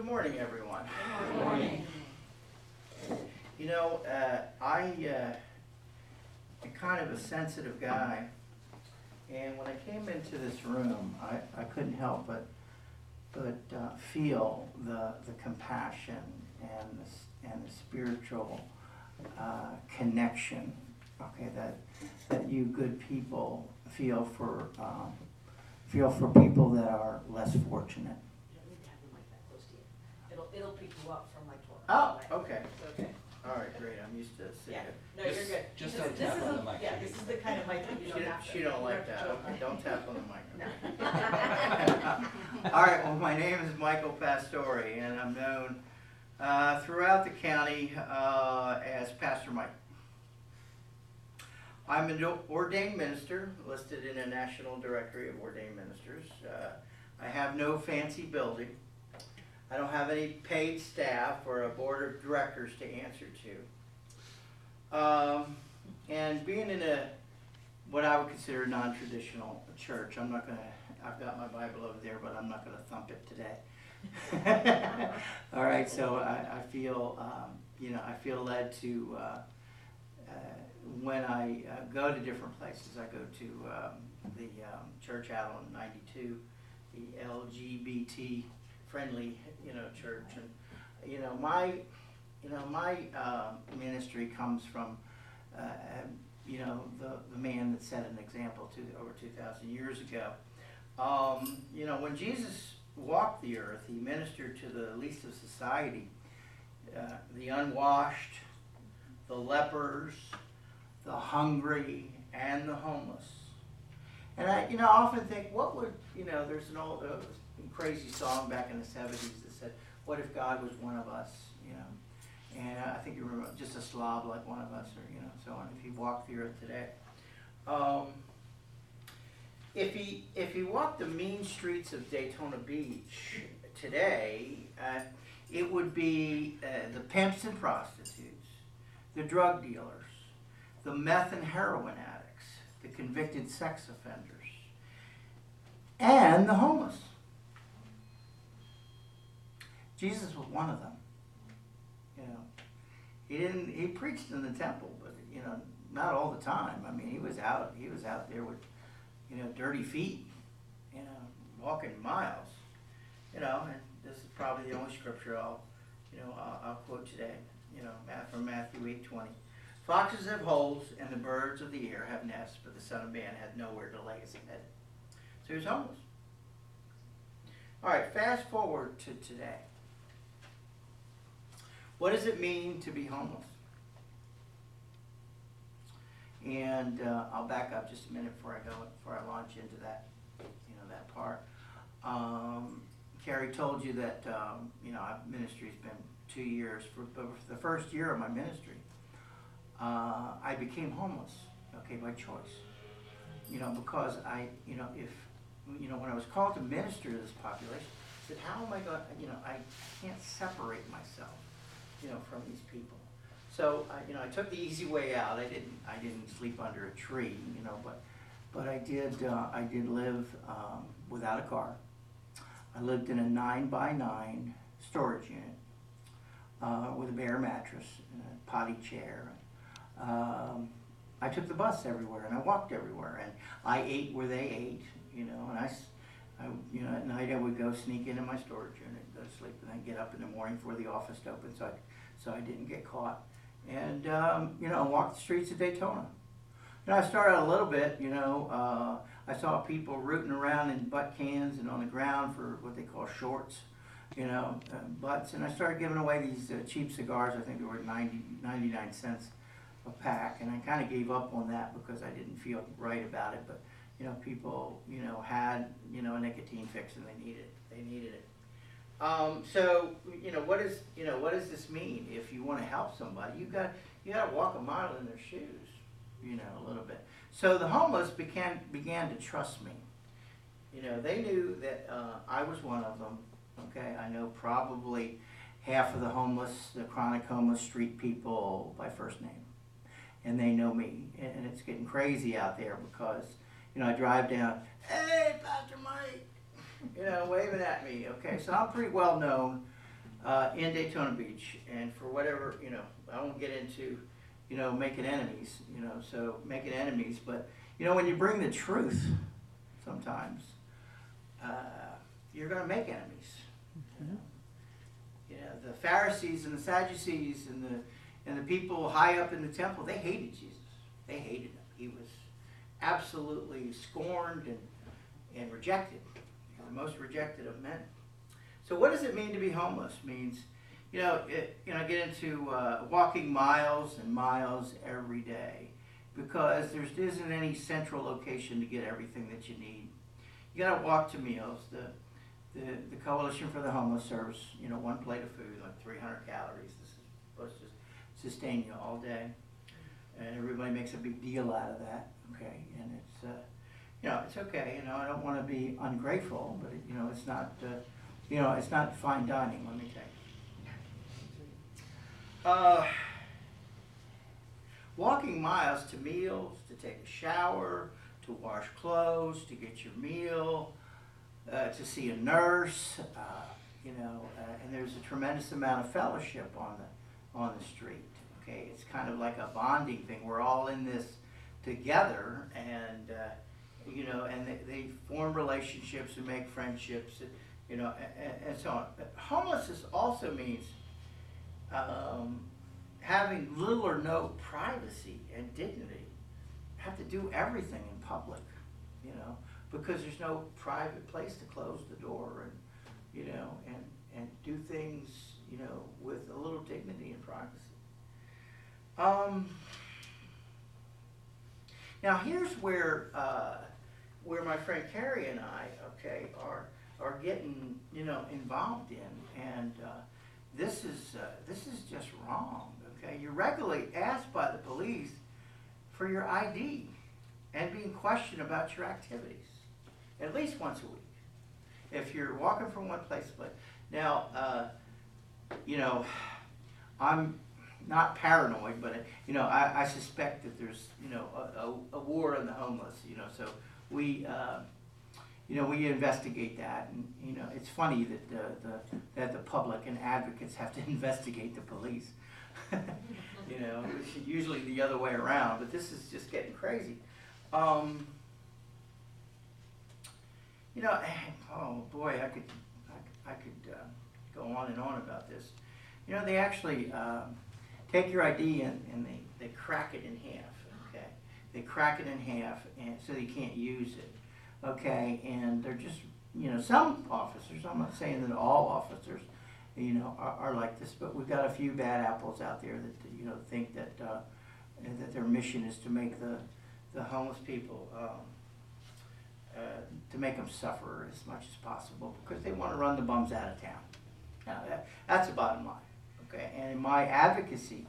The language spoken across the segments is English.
morning, everyone. Good morning. You know, I'm kind of a sensitive guy, and when I came into this room, I couldn't help but feel the compassion and the spiritual connection, okay, that you good people feel for people that are less fortunate. You don't need to have the mic that close to you. It'll pick you up from like 12. Oh, okay. All right, great. I'm used to sitting. Yeah, no, you're good. Just This- don't this tap is on a- the mic. Yeah, this is the kind of mic that you don't have to. She don't like you that. don't have to Okay, choke don't tap on the mic. No. All right, well, my name is Micheal Pastore, and I'm known throughout the county as Pastor Mike. I'm an ordained minister, listed in a national directory of ordained ministers. I have no fancy building. I don't have any paid staff or a board of directors to answer to. And being in what I would consider a non-traditional church, I've got my Bible over there, but I'm not going to thump it today. All right, so I feel, I feel led to, when I go to different places, I go to the church out on 92, the LGBT friendly, church, and my ministry comes from, the man that set an example over 2,000 years ago. When Jesus walked the earth, he ministered to the least of society, the unwashed, the lepers, the hungry, and the homeless. And I often think, what would, there's an old crazy song back in the 70s that said, what if God was one of us, And I think you remember, just a slob like one of us, or, so on, if he walked the earth today. If he walked the mean streets of Daytona Beach today, it would be the pimps and prostitutes, the drug dealers, the meth and heroin addicts, the convicted sex offenders, and the homeless. Jesus was one of them. He preached in the temple, but not all the time. I mean, he was out there with dirty feet, walking miles, and this is probably the only scripture I'll quote today, from Matthew 8:20. Foxes have holes and the birds of the air have nests, but the Son of Man had nowhere to lay his head. So he was homeless. All right, fast forward to today. What does it mean to be homeless? And I'll back up just a minute before I launch into that, that part. Carrie told you that, ministry's been 2 years. For the first year of my ministry, I became homeless, by choice. Because when I was called to minister to this population, I said, how am I going to, I can't separate myself, from these people. So, I took the easy way out. I didn't sleep under a tree, but I did live without a car. I lived in a 9x9 storage unit with a bare mattress and a potty chair. I took the bus everywhere and I walked everywhere, and I ate where they ate, and I at night I would go sneak into my storage unit, go to sleep, and then get up in the morning before the office opened, so I didn't get caught. And walk the streets of Daytona. And I started a little bit, I saw people rooting around in butt cans and on the ground for what they call shorts, butts. And I started giving away these cheap cigars. I think they were 99 cents a pack. And I kind of gave up on that because I didn't feel right about it. But, people, had, a nicotine fix and they needed it. So, what does this mean? If you want to help somebody, you got to walk a mile in their shoes, a little bit. So the homeless began to trust me. They knew that I was one of them. Okay, I know probably half of the homeless, the chronic homeless street people by first name, and they know me. And it's getting crazy out there because I drive down, hey, Pastor Mike. Waving at me, okay? So I'm pretty well known in Daytona Beach, and for whatever, I won't get into, making enemies, making enemies, but, when you bring the truth, sometimes, you're going to make enemies. The Pharisees and the Sadducees and the people high up in the temple, they hated Jesus. They hated him. He was absolutely scorned and rejected. The most rejected of men. So what does it mean to be homeless? It means, get into walking miles and miles every day because there isn't any central location to get everything that you need. You got to walk to meals. The Coalition for the Homeless serves, one plate of food, like 300 calories. This is supposed to sustain you all day. And everybody makes a big deal out of that, okay? And it's, it's okay. I don't want to be ungrateful, but, it's not, it's not fine dining, let me tell you. Walking miles to meals, to take a shower, to wash clothes, to get your meal, to see a nurse, and there's a tremendous amount of fellowship on the street. Okay, it's kind of like a bonding thing. We're all in this together, and and they form relationships and make friendships, and so on. But homelessness also means having little or no privacy and dignity. You have to do everything in public, because there's no private place to close the door and do things, with a little dignity and privacy. Now here's where my friend Carrie and I, are getting, involved in, and this is just wrong. Okay, you're regularly asked by the police for your ID and being questioned about your activities at least once a week if you're walking from one place to place. Now, I'm not paranoid, but I suspect that there's a war on the homeless. So we we investigate that, and it's funny that the public and advocates have to investigate the police. It's usually the other way around, but this is just getting crazy. Oh boy, I could go on and on about this. They actually take your ID and they crack it in half. Okay, they crack it in half, and so you can't use it. Okay, and they're just some officers. I'm not saying that all officers are like this, but we've got a few bad apples out there that think that that their mission is to make the homeless people to make them suffer as much as possible because they want to run the bums out of town. Now that's the bottom line. Okay, and in my advocacy,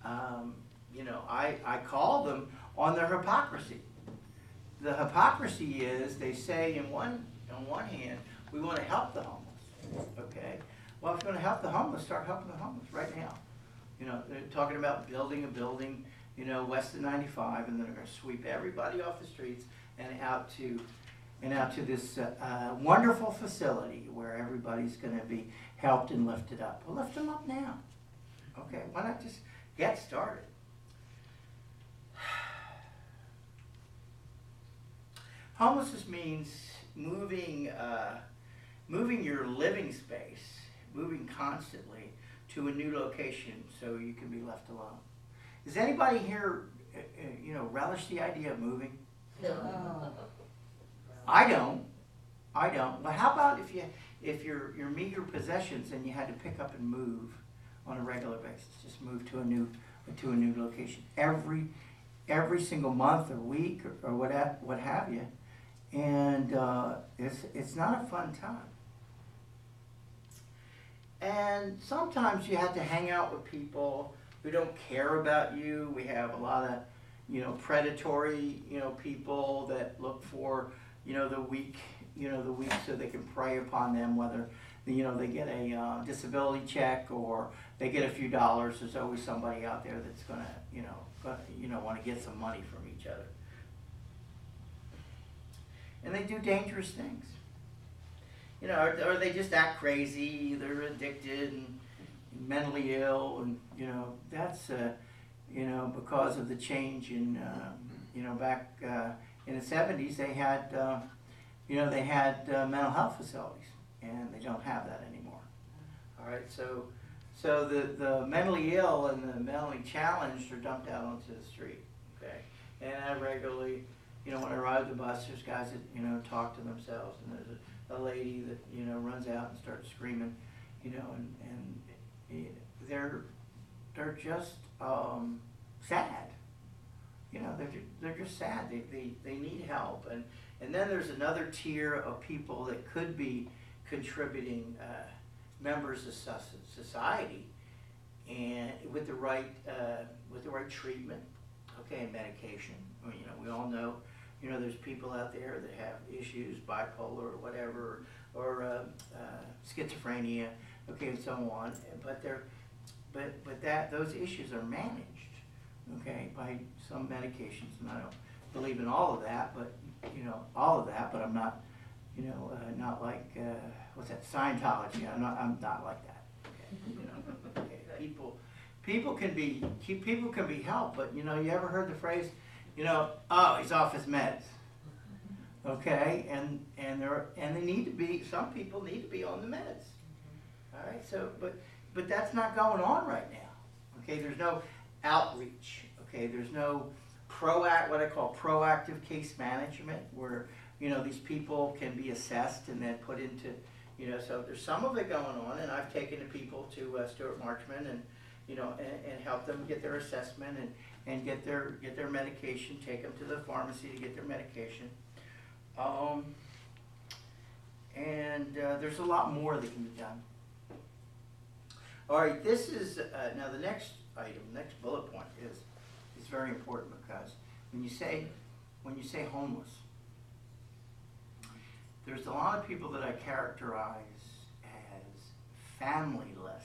I call them on their hypocrisy. The hypocrisy is they say on one hand we want to help the homeless. Okay, well if you want to help the homeless, start helping the homeless right now. They're talking about building a building, west of 95, and then they're going to sweep everybody off the streets and out to this wonderful facility where everybody's going to be helped and lifted up. Well, lift them up now. Okay, why not just get started? Homelessness means moving your living space, moving constantly to a new location so you can be left alone. Does anybody here, relish the idea of moving? No. I don't. But how about if your meager possessions and you had to pick up and move on a regular basis, just move to a new location every single month or week or what have you, and it's not a fun time. And sometimes you have to hang out with people who don't care about you. We have a lot of predatory people that look for the weak so they can prey upon them, whether they get a disability check or they get a few dollars. There's always somebody out there that's gonna want to get some money from each other, and they do dangerous things. you know, or they just act crazy, they're addicted and mentally ill, and, you know, that's, you know, because of the change in, you know, back in the 70s, they had, you know, they had mental health facilities, and they don't have that anymore. All right, so the mentally ill and the mentally challenged are dumped out onto the street, okay? And I regularly, you know, when I ride the bus, there's guys that, you know, talk to themselves, and there's a lady that, you know, runs out and starts screaming, you know, and they're just sad. You know, they're just sad. They need help, and then there's another tier of people that could be contributing members of society, and with the right treatment, okay, and medication. I mean, you know, we all know, you know, there's people out there that have issues, bipolar or whatever, or schizophrenia, okay, and so on. But those issues are managed, okay, by some medications, and I don't believe in all of that, but you know, but I'm not, you know, not like what's that, Scientology. I'm not like that. Okay, you know, okay. People can be helped, but you know, you ever heard the phrase, you know, oh, he's off his meds, okay, and they need to be. Some people need to be on the meds. All right, so but that's not going on right now. Okay, there's no outreach. Okay, there's no what I call proactive case management, where, you know, these people can be assessed and then put into, you know, so there's some of it going on, and I've taken the people to Stuart Marchman and, you know, and help them get their assessment and get their medication, take them to the pharmacy to get their medication. There's a lot more that can be done. All right, this is, now the next item, next bullet point is very important, because when you say homeless, there's a lot of people that I characterize as familyless,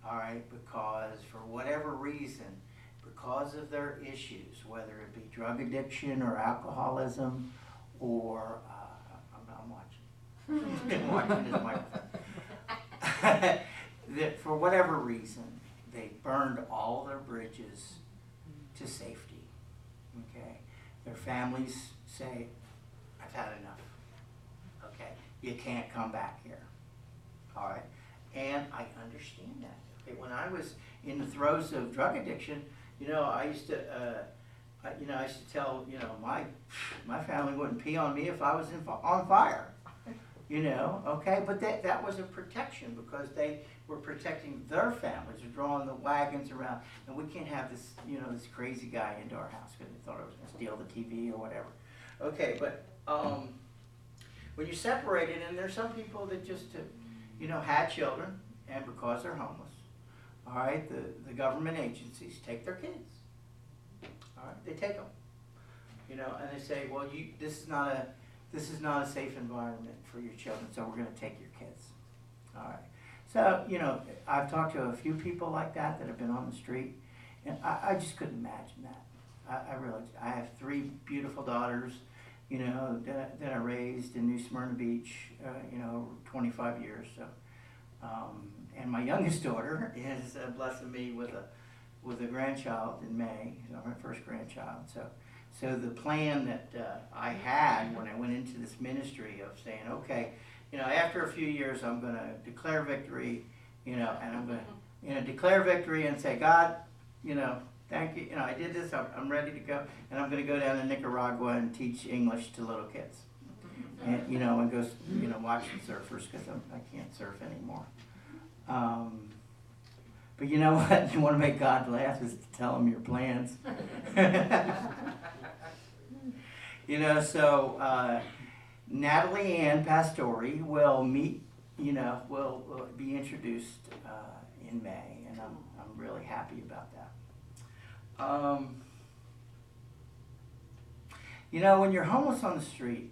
all right, because for whatever reason, because of their issues, whether it be drug addiction or alcoholism or, I'm watching, he's been watching his microphone, that for whatever reason, they burned all their bridges to safety, okay? Their families say, I've had enough, okay? You can't come back here, all right? And I understand that. Okay, when I was in the throes of drug addiction, you know, I used to tell, you know, my family wouldn't pee on me if I was on fire, you know, okay? But that was a protection, because they were protecting their families. They're drawing the wagons around, and we can't have this, you know, this crazy guy into our house because they thought I was going to steal the TV or whatever. Okay, but when you separate it, and there's some people that just, you know, had children, and because they're homeless, all right, the government agencies take their kids. All right, they take them, you know, and they say, well, this is not a safe environment for your children, so we're going to take your kids. All right. So, you know, I've talked to a few people like that have been on the street, and I just couldn't imagine that. I really, I have 3 beautiful daughters, you know, that I raised in New Smyrna Beach, you know, 25 years. So, and my youngest daughter is blessing me with a grandchild in May, you know, my first grandchild. So the plan that I had when I went into this ministry of saying, okay, you know, after a few years, I'm going to declare victory, you know, and I'm going to, you know, declare victory and say, God, you know, thank you. You know, I did this. I'm ready to go, and I'm going to go down to Nicaragua and teach English to little kids, and you know, and go, you know, watch the surfers, because I can't surf anymore. But you know what? You want to make God laugh is to tell him your plans. You know, so Natalie Ann Pastore will meet, you know, will be introduced in May, and I'm really happy about that. You know, when you're homeless on the street,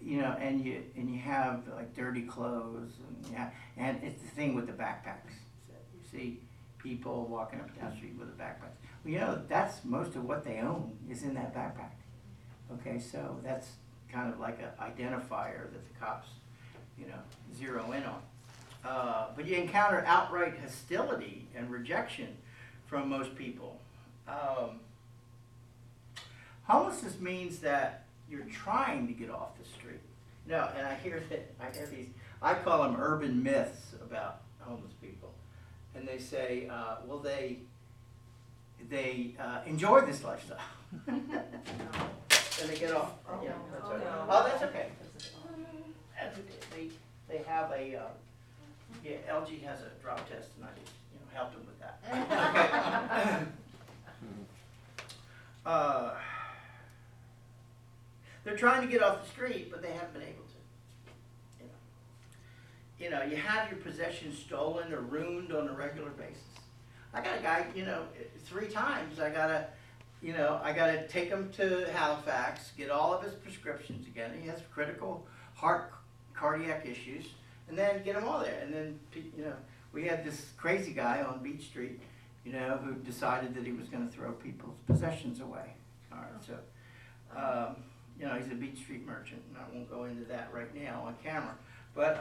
you know, and you have like dirty clothes, and it's the thing with the backpacks. You see people walking up and down the street with the backpacks. Well, you know, that's most of what they own is in that backpack. Okay, so that's kind of like an identifier that the cops, you know, zero in on. But you encounter outright hostility and rejection from most people. Homelessness means that you're trying to get off the street. No, and I hear these, I call them urban myths about homeless people. And they say, well, they enjoy this lifestyle. And they get off. Yeah, that's okay. Oh, that's okay. That's okay. They have a, yeah, LG has a drop test, and I just, you know, helped them with that. Okay. They're trying to get off the street, but they haven't been able to. You know, you have your possessions stolen or ruined on a regular basis. I got a guy, you know, 3 times I gotta take him to Halifax, get all of his prescriptions again. He has critical cardiac issues, and then get them all there. And then, you know, we had this crazy guy on Beach Street, you know, who decided that he was going to throw people's possessions away. All right, so, you know, he's a Beach Street merchant, and I won't go into that right now on camera. But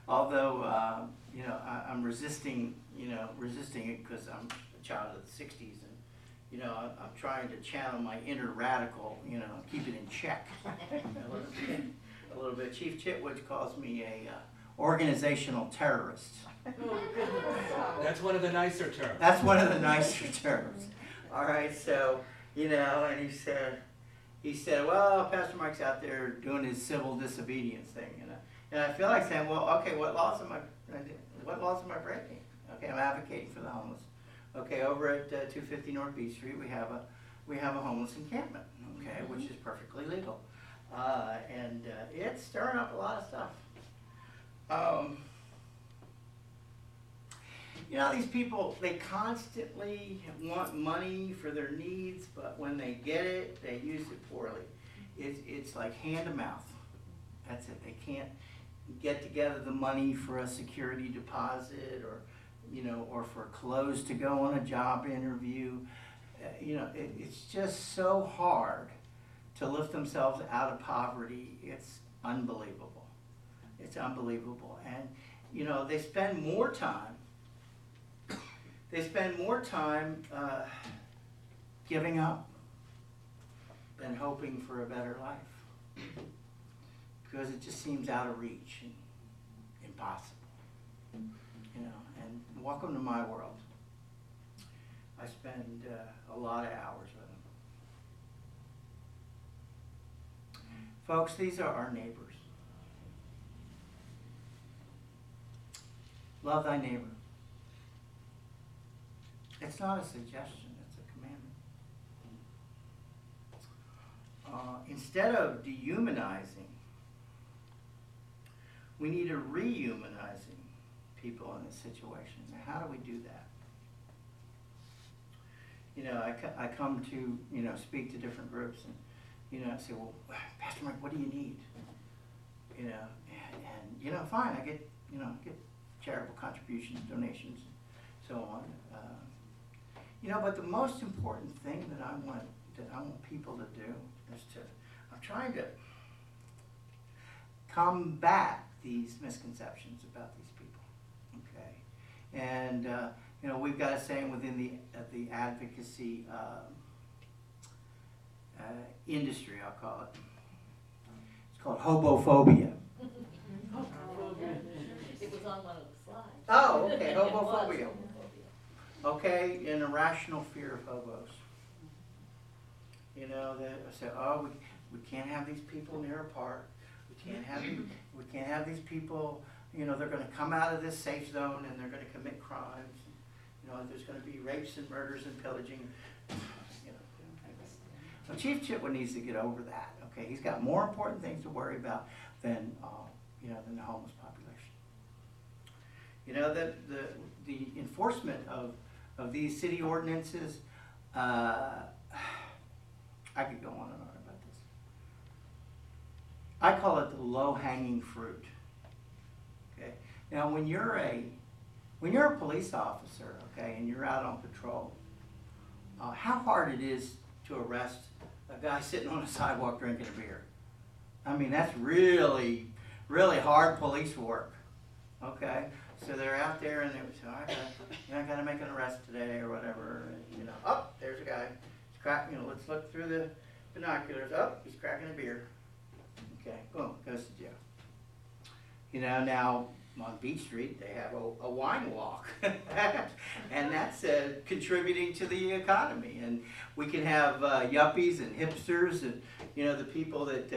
although you know, I'm resisting it because I'm a child of the '60s, and you know, I'm trying to channel my inner radical, you know, keep it in check a little bit. Chief Chitwood calls me a organizational terrorist. That's one of the nicer terms. That's one of the nicer terms. All right, so you know, and he said, well, Pastor Mike's out there doing his civil disobedience thing, and I feel like saying, well, okay, what laws am I breaking? Okay, I'm advocating for the homeless. Okay, over at 250 North Beach Street, we have a homeless encampment, okay, which is perfectly legal, and it's stirring up a lot of stuff. You know, these people, they constantly want money for their needs, but when they get it, they use it poorly. It's like hand to mouth. That's it. They can't get together the money for a security deposit, or, you know, or for clothes to go on a job interview. You know, it's just so hard to lift themselves out of poverty. It's unbelievable. It's unbelievable. And, you know, they spend more time giving up than hoping for a better life, because it just seems out of reach and impossible. You know, and welcome to my world. I spend a lot of hours with them. Folks, these are our neighbors. Love thy neighbor. It's not a suggestion, it's a commandment. Instead of dehumanizing, we need to rehumanizing people in this situation. Now, how do we do that? You know, I come to, you know, speak to different groups, and, you know, I say, well, Pastor Mike, what do you need? You know, and you know, fine, I get charitable contributions, donations, so on. You know, but the most important thing that I want people to do is I'm trying to combat these misconceptions about these people, okay? And, you know, we've got a saying within the advocacy industry, I'll call it. It's called hobophobia. It was on one of the slides. Oh, okay, hobophobia. Okay, an irrational fear of hobos. You know, they say, oh, we can't have these people near a park. We can't have these people, you know, they're going to come out of this safe zone and they're going to commit crimes. You know, there's going to be rapes and murders and pillaging. You know, so Chief Chitwood needs to get over that. Okay, he's got more important things to worry about than the homeless population. You know, the enforcement of these city ordinances, I could go on and on about this. I call it the low-hanging fruit. Okay. Now, when you're a police officer, okay, and you're out on patrol, how hard it is to arrest a a guy sitting on the sidewalk drinking a beer. I mean, that's really, really hard police work. Okay, so they're out there and they would say, I gotta make an arrest today or whatever. And, you know, oh, there's a guy. He's cracking. You know, let's look through the binoculars. Oh, he's cracking a beer. Okay, boom, goes to jail. You know, now on Beach Street they have a wine walk, and that's contributing to the economy. And we can have yuppies and hipsters, and you know the people that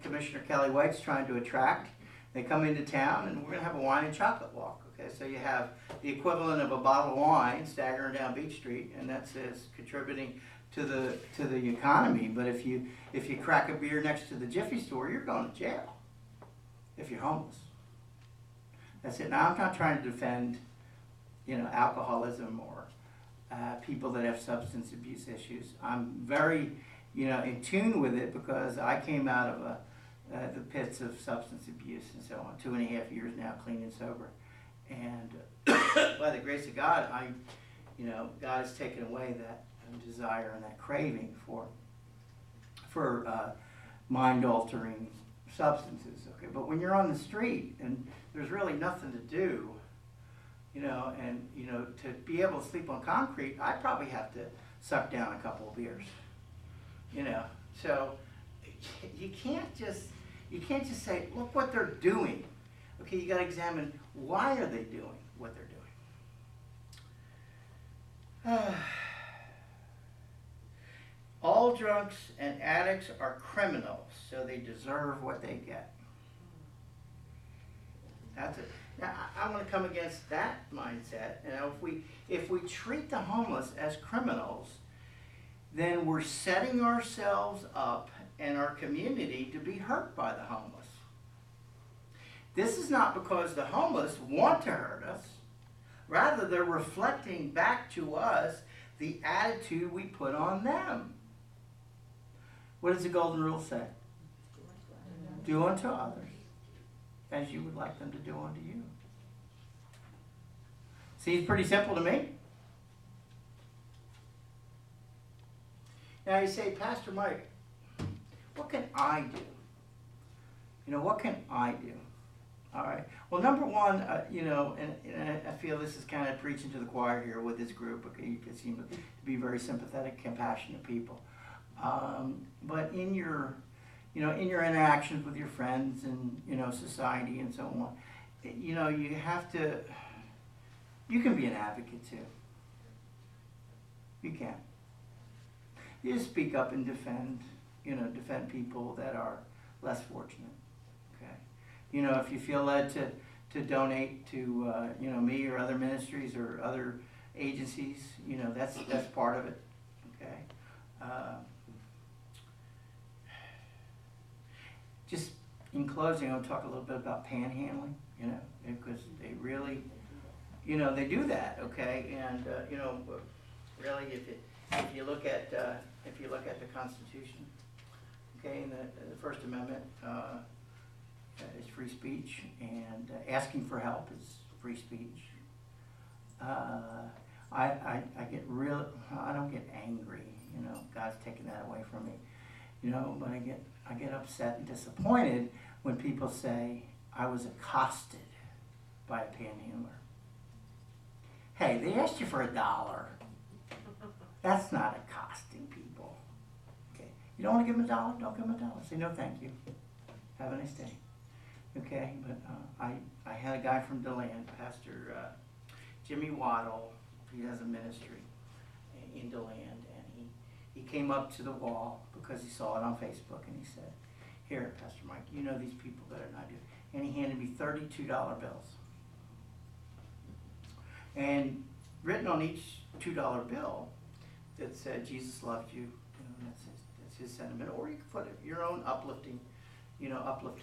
Commissioner Kelly White's trying to attract. They come into town, and we're going to have a wine and chocolate walk. Okay, so you have the equivalent of a bottle of wine staggering down Beach Street, and that's contributing to the economy. But if you crack a beer next to the Jiffy store, you're going to jail if you're homeless. That's it. Now I'm not trying to defend, you know, alcoholism or people that have substance abuse issues. I'm very, you know, in tune with it because I came out of the pits of substance abuse and so on. 2.5 years now, clean and sober, and by the grace of God, God has taken away that desire and that craving for mind-altering substances. Okay, but when you're on the street and there's really nothing to do, you know, and you know, to be able to sleep on concrete, I probably have to suck down a couple of beers. You know, so you can't just say, look what they're doing. Okay, you got to examine why are they doing what they're doing. All drunks and addicts are criminals, so they deserve what they get. That's it. Now, I want to come against that mindset. You know, if we treat the homeless as criminals, then we're setting ourselves up and our community to be hurt by the homeless. This is not because the homeless want to hurt us. Rather, they're reflecting back to us the attitude we put on them. What does the golden rule say? Do unto others as you would like them to do unto you. Seems pretty simple to me. Now you say, Pastor Mike, what can I do? You know, what can I do? All right. Well, number one, and I feel this is kind of preaching to the choir here with this group. Okay, you can seem to be very sympathetic, compassionate people. But in your interactions with your friends and, you know, society and so on, you know, you can be an advocate too. You can. You just speak up and defend people that are less fortunate. Okay. You know, if you feel led to donate to, me or other ministries or other agencies, you know, that's part of it. Okay. Just in closing, I'll talk a little bit about panhandling, you know, because they really, you know, they do that, okay, and really, if you look at the Constitution, okay, and the First Amendment is free speech, and asking for help is free speech. I don't get angry, you know, God's taken that away from me, you know, but I get upset and disappointed when people say I was accosted by a panhandler. Hey, they asked you for $1. That's not accosting people. Okay, you don't want to give them $1? Don't give them $1. Say no, thank you. Have a nice day. Okay, but I had a guy from DeLand, Pastor Jimmy Waddle. He has a ministry in DeLand, and he came up to the wall because he saw it on Facebook, and he said, "Here, Pastor Mike, you know these people better than I do." And he handed me $32 bills. And written on each $2 bill that said, "Jesus loved you." You know, that's his sentiment. Or you can put your own uplifting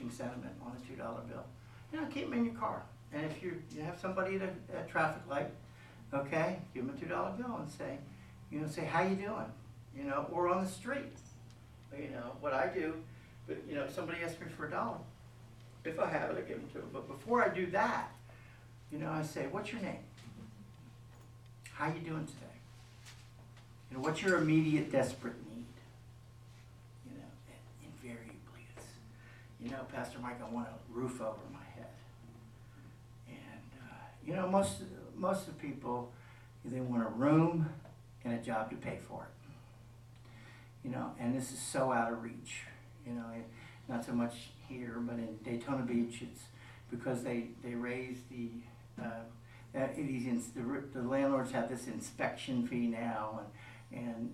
sentiment on a $2 bill. You know, keep them in your car. And if you have somebody at a traffic light, okay, give them a $2 bill and say, "How you doing?" You know, or on the street. You know, what I do, but you know, if somebody asks me for $1, if I have it, I give them to them. But before I do that, you know, I say, "What's your name? How you doing today? You know, what's your immediate desperate need?" Pastor Mike, I want a roof over my head. And, most of the people, they want a room and a job to pay for it. And this is so out of reach. Not so much here, but in Daytona Beach, it's because they raise the landlords have this inspection fee now, and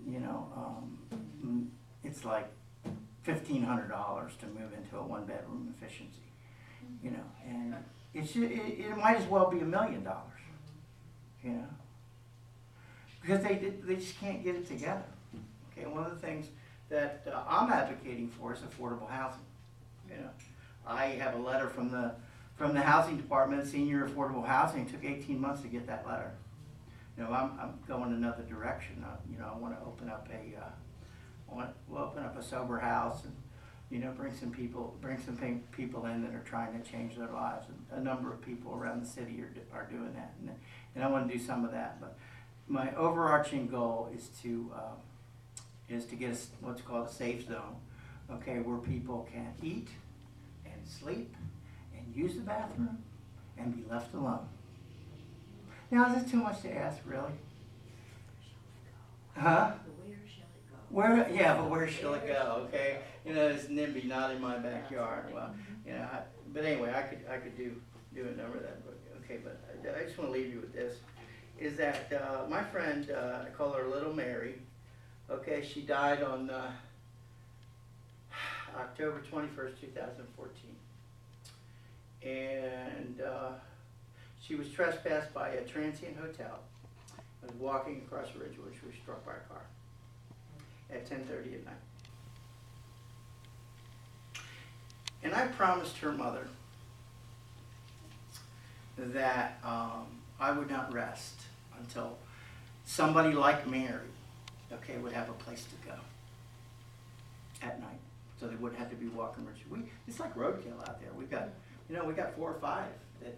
it's like $1,500 to move into a one-bedroom efficiency, and it might as well be $1 million, because they just can't get it together. Okay, one of the things that I'm advocating for is affordable housing. I have a letter from the housing department, senior affordable housing. It took 18 months to get that letter. I'm going another direction. I want to open up we'll open up a sober house and bring some people in that are trying to change their lives. And a number of people around the city are doing that, and I want to do some of that. But my overarching goal is to get what's called a safe zone, okay, where people can eat and sleep and use the bathroom and be left alone. Now, is it too much to ask, really? Huh? Where shall it go? Okay, it's NIMBY, not in my backyard. Well, but anyway, I could do a number of that. But okay, but I just want to leave you with this: is that my friend, I call her Little Mary. Okay, she died on October 21st, 2014, and she was trespassed by a transient hotel. I was walking across the ridge where she was struck by a car at 10:30 at night. And I promised her mother that I would not rest until somebody like Mary, okay, would have a place to go at night, so they wouldn't have to be walking ridge. It's like roadkill out there. We got 4 or 5 that.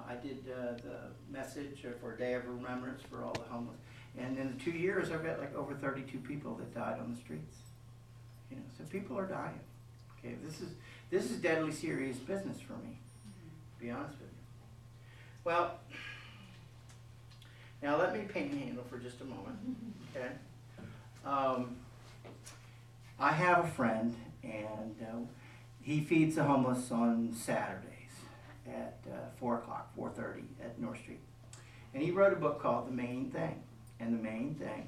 I did the message for Day of Remembrance for all the homeless. And in the 2 years, I've got like over 32 people that died on the streets. So people are dying. Okay, this is deadly serious business for me, to be honest with you. Well, now let me panhandle for just a moment, okay? I have a friend, and he feeds the homeless on Saturdays at 4 o'clock, 4:30 at North Street. And he wrote a book called The Main Thing. And the main thing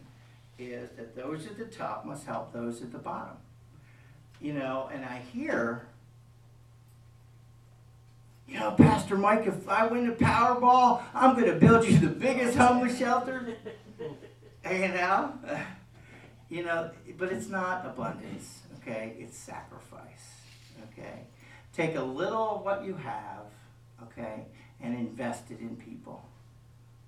is that those at the top must help those at the bottom. And I hear, Pastor Mike, if I win the Powerball, I'm going to build you the biggest homeless shelter. But it's not abundance, okay? It's sacrifice, okay? Take a little of what you have, okay, and invest it in people.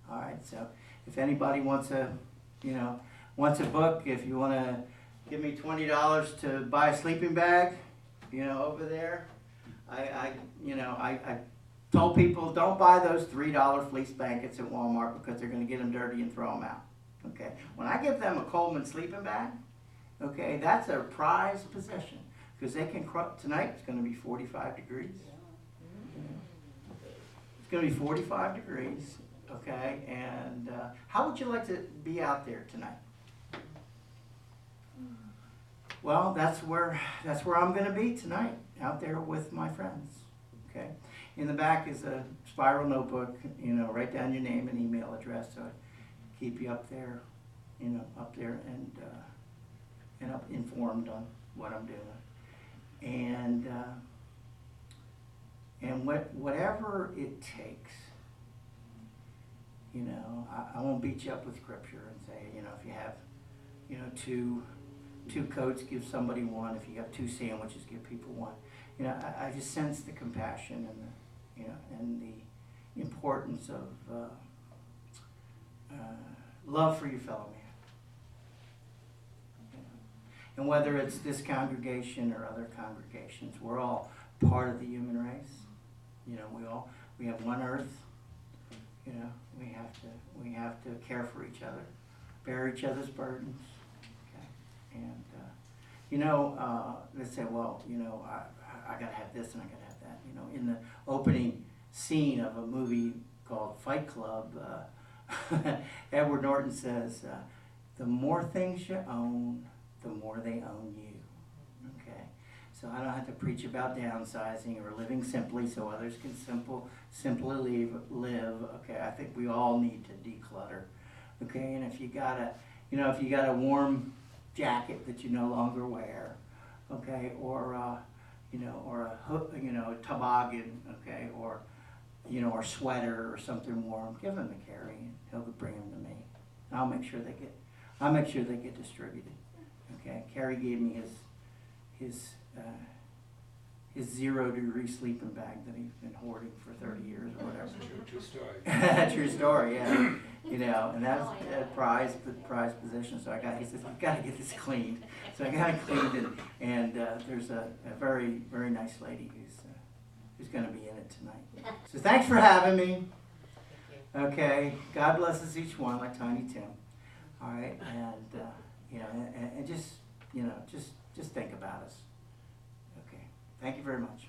All right, so if anybody wants a book, if you want to give me $20 to buy a sleeping bag, over there, I told people don't buy those $3 fleece blankets at Walmart because they're going to get them dirty and throw them out. Okay, when I give them a Coleman sleeping bag, okay, that's a prized possession because they can tonight it's going to be 45 degrees. It's going to be 45 degrees. Okay, and how would you like to be out there tonight? Well, that's where I'm going to be tonight, out there with my friends. Okay, in the back is a spiral notebook. Write down your name and email address so I keep you up there, and up informed on what I'm doing, and whatever it takes. I won't beat you up with scripture and say, if you have, two coats, give somebody one. If you have 2 sandwiches, give people one. I just sense the compassion and the importance of love for your fellow man. And whether it's this congregation or other congregations, we're all part of the human race. We have one earth. We have to care for each other, bear each other's burdens. Okay, and they say, well, I gotta have this and I gotta have that. You know, in the opening scene of a movie called Fight Club, Edward Norton says, the more things you own, the more they own you. Okay, so I don't have to preach about downsizing or living simply so others can simply live. Okay, I think we all need to declutter. Okay, and if you got a warm jacket that you no longer wear, okay, or or a hook, a toboggan, okay, or or sweater or something warm, give them to Carrie and he'll bring them to me. I'll make sure they get distributed. Okay, Carrie gave me his 0-degree sleeping bag that he's been hoarding for 30 years or whatever. True story. True story, yeah. And that's a prized position. So he says, you've got to get this cleaned. So I got it cleaned, and there's a very, very nice lady who's going to be in it tonight. So thanks for having me. Okay, God blesses each one like Tiny Tim. All right, and just think about us. Okay, thank you very much.